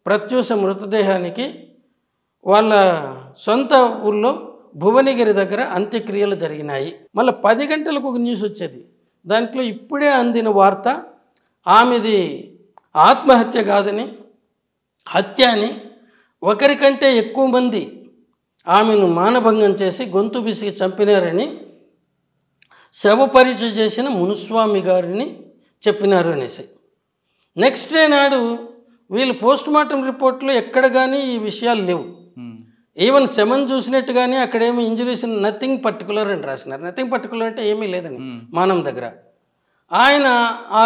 Speaker 2: ప్రత్యూష మృతదేహానికి వాళ్ళ సొంత ఊళ్ళో భువనగిరి దగ్గర అంత్యక్రియలు జరిగినాయి. మళ్ళీ 10 గంటలకు ఒక న్యూస్ వచ్చేది, దాంట్లో ఇప్పుడే అందిన వార్త ఆమెది ఆత్మహత్య కాదని, హత్య అని, ఒకరికంటే ఎక్కువ మంది ఆమెను మానభంగం చేసి గొంతు బిసికి చంపినారని శవ పరీక్ష చేసిన మునుస్వామి గారిని చెప్పినారు అనేసి. నెక్స్ట్ డే నాడు వీళ్ళు పోస్ట్ మార్టం రిపోర్ట్లో ఎక్కడ కానీ ఈ విషయాలు లేవు. ఈవెన్ శమన్ చూసినట్టు కానీ అక్కడేమి ఇంజురీస్ నథింగ్ పర్టికులర్ అని రాసినారు. నథింగ్ పర్టికులర్ అంటే ఏమీ లేదని మానం దగ్గర. ఆయన ఆ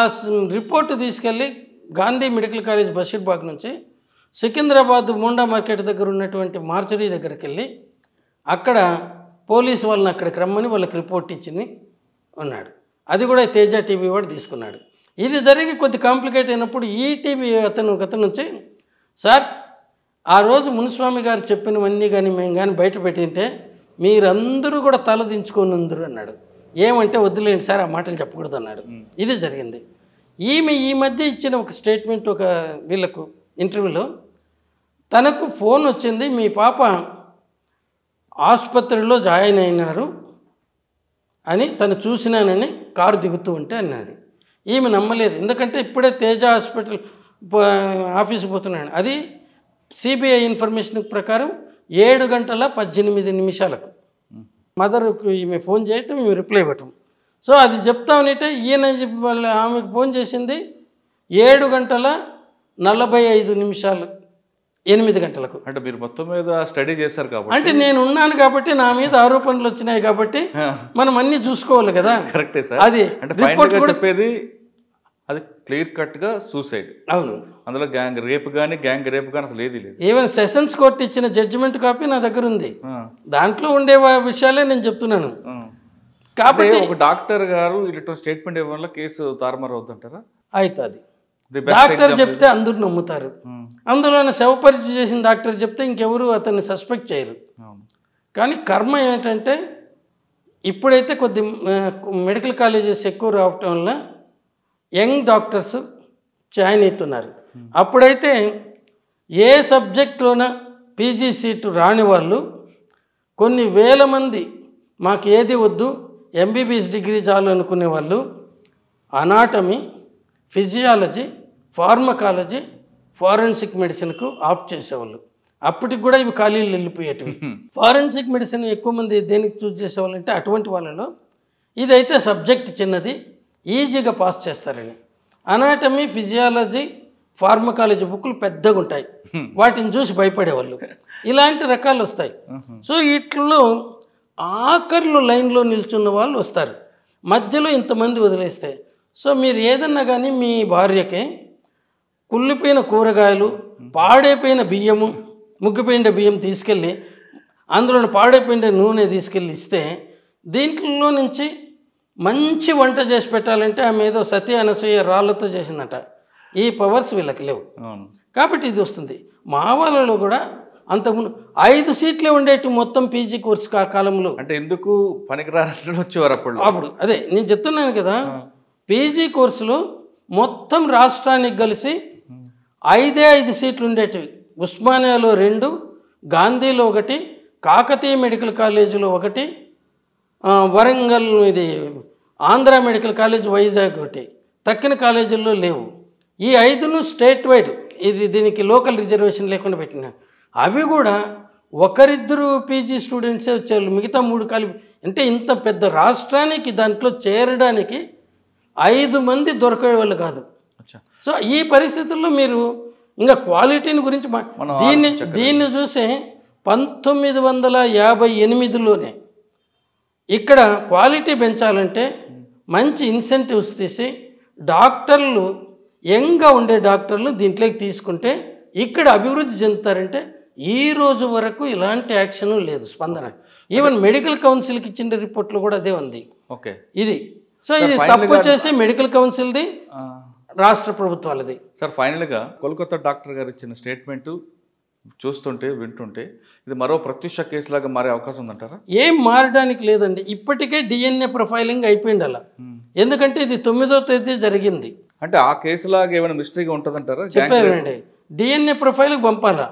Speaker 2: రిపోర్టు తీసుకెళ్ళి గాంధీ మెడికల్ కాలేజ్ బషీర్బాగ్ నుంచి సికింద్రాబాద్ మోండా మార్కెట్ దగ్గర ఉన్నటువంటి మార్చరీ దగ్గరికి వెళ్ళి అక్కడ పోలీసు వాళ్ళని అక్కడికి రమ్మని వాళ్ళకి రిపోర్ట్ ఇచ్చి ఉన్నాడు. అది కూడా తేజ టీవీ వాడు తీసుకున్నాడు. ఇది జరిగి కొద్ది కాంప్లికేట్ అయినప్పుడు ఈటీవీ అతను వచ్చి, సార్ ఆ రోజు మునిస్వామి గారు చెప్పినవన్నీ కానీ మేము కానీ బయట పెట్టింటే మీరందరూ కూడా తల దించుకొని ఉందరు అన్నాడు. ఏమంటే వద్దులేండి సార్, ఆ మాటలు చెప్పకూడదు అన్నాడు. ఇది జరిగింది. ఈమె ఈ మధ్య ఇచ్చిన ఒక స్టేట్మెంట్, ఒక వీళ్ళకు ఇంటర్వ్యూలో తనకు ఫోన్ వచ్చింది, మీ పాప ఆసుపత్రిలో జాయిన్ అయినారు అని తను చూసినానని కారు దిగుతూ ఉంటే అన్నాడు. ఈమె నమ్మలేదు, ఎందుకంటే ఇప్పుడే తేజ హాస్పిటల్ ఆఫీసు పోతున్నాడు. అది సిబిఐ ఇన్ఫర్మేషన్ ప్రకారం 7:18 మదర్కు ఈమె ఫోన్ చేయటం, ఈమె రిప్లై ఇవ్వటం. సో అది చెప్తామనంటే ఈయన ఆమెకు ఫోన్ చేసింది 7:45 8 గంటలకు.
Speaker 1: అంటే మీరు మొత్తం మీద స్టడీ చేశారు కాబట్టి,
Speaker 2: అంటే నేను ఉన్నాను కాబట్టి నా మీద ఆరోపణలు వచ్చినాయి కాబట్టి మనం అన్నీ చూసుకోవాలి కదా.
Speaker 1: కరెక్టే సార్.
Speaker 2: అది
Speaker 1: అంటే రిపోర్ట్ కూడా చెప్పేది అది క్లియర్ కట్గా సూసైడ్.
Speaker 2: అవును,
Speaker 1: అందులో గ్యాంగ్ రేప్ కానీ అసలు ఏది లేదు.
Speaker 2: ఈవెన్ సెషన్స్ కోర్టు ఇచ్చిన జడ్జిమెంట్ కాపీ నా దగ్గర ఉంది. దాంట్లో ఉండే విషయాలే నేను చెప్తున్నాను. కాబట్టి
Speaker 1: ఒక డాక్టర్ గారు ఇటు స్టేట్మెంట్ ఇవ్వడం వల్ల కేసు తారుమారు అవుతుంటారా?
Speaker 2: అవుతుంది. డాక్టర్ చెప్తే అందరూ నమ్ముతారు. అందులోనే శవ పరీక్ష చేసిన డాక్టర్ చెప్తే ఇంకెవరు అతన్ని సస్పెక్ట్ చేయరు. కానీ కర్మ ఏంటంటే ఇప్పుడైతే కొద్ది మెడికల్ కాలేజెస్ ఎక్కువ రావటం వల్ల యంగ్ డాక్టర్స్ జాయిన్ అవుతున్నారు. అప్పుడైతే ఏ సబ్జెక్టులోన పీజీ సీటు రాని వాళ్ళు కొన్ని వేల మంది మాకు ఏది వద్దు ఎంబీబీఎస్ డిగ్రీ చాలు అనుకునే వాళ్ళు అనాటమీ, ఫిజియాలజీ, ఫార్మకాలజీ, ఫారెన్సిక్ మెడిసిన్కు ఆప్ట్ చేసేవాళ్ళు. అప్పటికి కూడా ఇవి ఖాళీలు వెళ్ళిపోయేటివి. ఫారెన్సిక్ మెడిసిన్ ఎక్కువ మంది దేనికి చూస్ చేసేవాళ్ళు అంటే అటువంటి వాళ్ళలో ఇదైతే సబ్జెక్ట్ చిన్నది, ఈజీగా పాస్ చేస్తారని. అనాటమీ, ఫిజియాలజీ, ఫార్మకాలజీ బుక్లు పెద్దగా ఉంటాయి, వాటిని చూసి భయపడేవాళ్ళు. ఇలాంటి రకాలు వస్తాయి. సో వీటిల్లో ఆఖర్లు లైన్లో నిల్చున్న వాళ్ళు వస్తారు, మధ్యలో ఇంతమంది వదిలేస్తే. సో మీరు ఏదన్నా కానీ మీ భార్యకి కుళ్ళిపోయిన కూరగాయలు, పాడైపోయిన బియ్యము, ముగ్గిపోయిన బియ్యం తీసుకెళ్ళి అందులో పాడైపోయిన నూనె తీసుకెళ్ళి ఇస్తే దీంట్లో నుంచి మంచి వంట చేసి పెట్టాలంటే ఆమె ఏదో సతీ అనసూయ రాళ్ళతో చేసిందట. ఈ పవర్స్ వీళ్ళకి లేవు కాబట్టి ఇది వస్తుంది. మా వాళ్ళలో కూడా అంతకుముందు 5 సీట్లే ఉండేటి మొత్తం పీజీ కోర్సు కాలంలో.
Speaker 1: అంటే ఎందుకు పనికిరాని వచ్చేవారు అప్పుడు.
Speaker 2: అదే నేను చెప్తున్నాను కదా, పీజీ కోర్సులో మొత్తం రాష్ట్రానికి కలిసి 5 సీట్లు ఉండేటివి. ఉస్మానియాలో 2, గాంధీలో 1, కాకతీయ మెడికల్ కాలేజీలో 1, వరంగల్ ఇది ఆంధ్ర మెడికల్ కాలేజ్ వైజాగ్ 1, తక్కిన కాలేజీల్లో లేవు. ఈ 5ను స్టేట్ వైడ్, ఇది దీనికి లోకల్ రిజర్వేషన్ లేకుండా పెట్టిన. అవి కూడా ఒకరిద్దరు పీజీ స్టూడెంట్సే వచ్చారు, మిగతా 3 కలిపి. అంటే ఇంత పెద్ద రాష్ట్రానికి దాంట్లో చేరడానికి 5 మంది దొరికేవాళ్ళు కాదు. సో ఈ పరిస్థితుల్లో మీరు ఇంకా క్వాలిటీని గురించి దీన్ని చూసే 1958లోనే ఇక్కడ క్వాలిటీ పెంచాలంటే మంచి ఇన్సెంటివ్స్ తీసి డాక్టర్లు యంగ్గా ఉండే డాక్టర్లు దీంట్లోకి తీసుకుంటే ఇక్కడ అభివృద్ధి చెందుతారంటే ఈ రోజు వరకు ఇలాంటి యాక్షన్ లేదు, స్పందన. ఈవెన్ మెడికల్ కౌన్సిల్కి ఇచ్చిన రిపోర్ట్లో కూడా అదే ఉంది.
Speaker 1: ఓకే,
Speaker 2: ఇది సో ఇది తప్పు చేసి మెడికల్ కౌన్సిల్ది, రాష్ట్ర ప్రభుత్వాలది.
Speaker 1: సార్ ఫైనల్గా కోల్కతా డాక్టర్ గారు ఇచ్చిన స్టేట్మెంట్ చూస్తుంటే వింటుంటే ఇది మరో ప్రత్యక్ష కేసులాగా మారే అవకాశం ఉందంటారా?
Speaker 2: ఏం మారడానికి లేదండి. ఇప్పటికే డిఎన్ఏ ప్రొఫైలింగ్ అయిపోయింది అలా. ఎందుకంటే ఇది 9వ తేదీ జరిగింది.
Speaker 1: అంటే ఆ కేసులాగా ఏమైనా మిస్టరీగా ఉంటుందంటారా?
Speaker 2: చెప్పారండి, డిఎన్ఏ ప్రొఫైల్కి పంపాలా.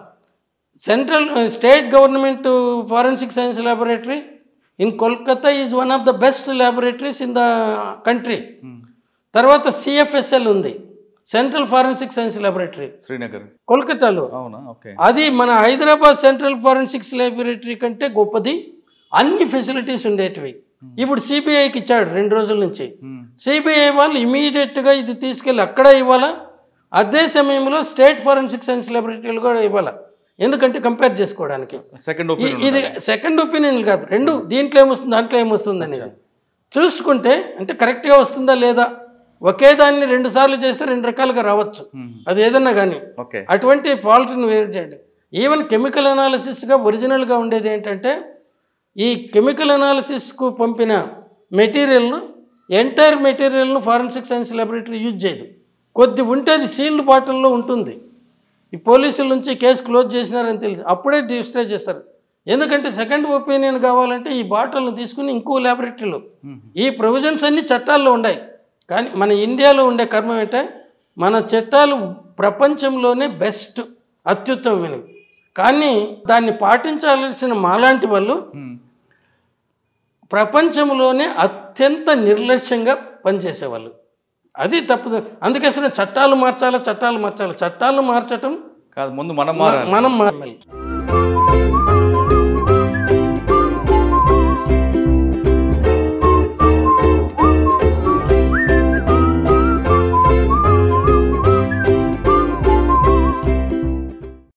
Speaker 2: State government forensic science laboratory in Kolkata is one of the best laboratories in the country. తర్వాత సిఎఫ్ఎస్ఎల్ ఉంది, central forensic science laboratory,
Speaker 1: Srinagar,
Speaker 2: కోల్కతాలో. అది మన హైదరాబాద్ సెంట్రల్ ఫారెన్సిక్స్ ల్యాబొరేటరీ కంటే గొప్పది, అన్ని ఫెసిలిటీస్ ఉండేటివి. ఇప్పుడు సిబిఐకి ఇచ్చాడు 2 రోజుల నుంచి. సిబిఐ వాళ్ళు ఇమీడియట్గా ఇది తీసుకెళ్ళి అక్కడ ఇవ్వాలా, అదే సమయంలో స్టేట్ ఫారెన్సిక్ సైన్స్ ల్యాబొరేటరీలు కూడా ఇవ్వాలా. ఎందుకంటే కంపేర్ చేసుకోవడానికి. ఇది సెకండ్ ఒపీనియన్ కాదు, 2 దీంట్లో ఏమొస్తుంది దాంట్లో ఏమొస్తుంది అనేది చూసుకుంటే అంటే కరెక్ట్గా వస్తుందా లేదా. ఒకే దాన్ని 2 సార్లు చేస్తే 2 రకాలుగా రావచ్చు, అది ఏదన్నా కానీ. అటువంటి ఫాల్ట్ని వేరు చేయండి. ఈవెన్ కెమికల్ అనాలిసిస్గా ఒరిజినల్గా ఉండేది ఏంటంటే ఈ కెమికల్ అనాలిసిస్కు పంపిన మెటీరియల్ను ఎంటైర్ మెటీరియల్ను ఫారెన్సిక్ సైన్స్ ల్యాబొరేటరీ యూజ్ చేయదు. కొద్ది ఉంటే అది సీల్డ్ బాటిల్లో ఉంటుంది. ఈ పోలీసుల నుంచి కేసు క్లోజ్ చేసినారని తెలిసి అప్పుడే డిస్ట్రై చేస్తారు. ఎందుకంటే సెకండ్ ఒపీనియన్ కావాలంటే ఈ బాటిల్ను తీసుకుని ఇంకో ల్యాబొరేటరీలో, ఈ ప్రొవిజన్స్ అన్నీ చట్టాల్లో ఉన్నాయి. కానీ మన ఇండియాలో ఉండే కర్మం ఏంటంటే మన చట్టాలు ప్రపంచంలోనే బెస్ట్, అత్యుత్తమమైనవి. కానీ దాన్ని పాటించాల్సిన మాలాంటి వాళ్ళు ప్రపంచంలోనే అత్యంత నిర్లక్ష్యంగా పనిచేసేవాళ్ళు. అది తప్పు. అందుకే అసలు చట్టాలు మార్చాలి, చట్టాలు మార్చాలి. చట్టాలు మార్చటం
Speaker 1: కాదు, ముందు మనం
Speaker 2: మనం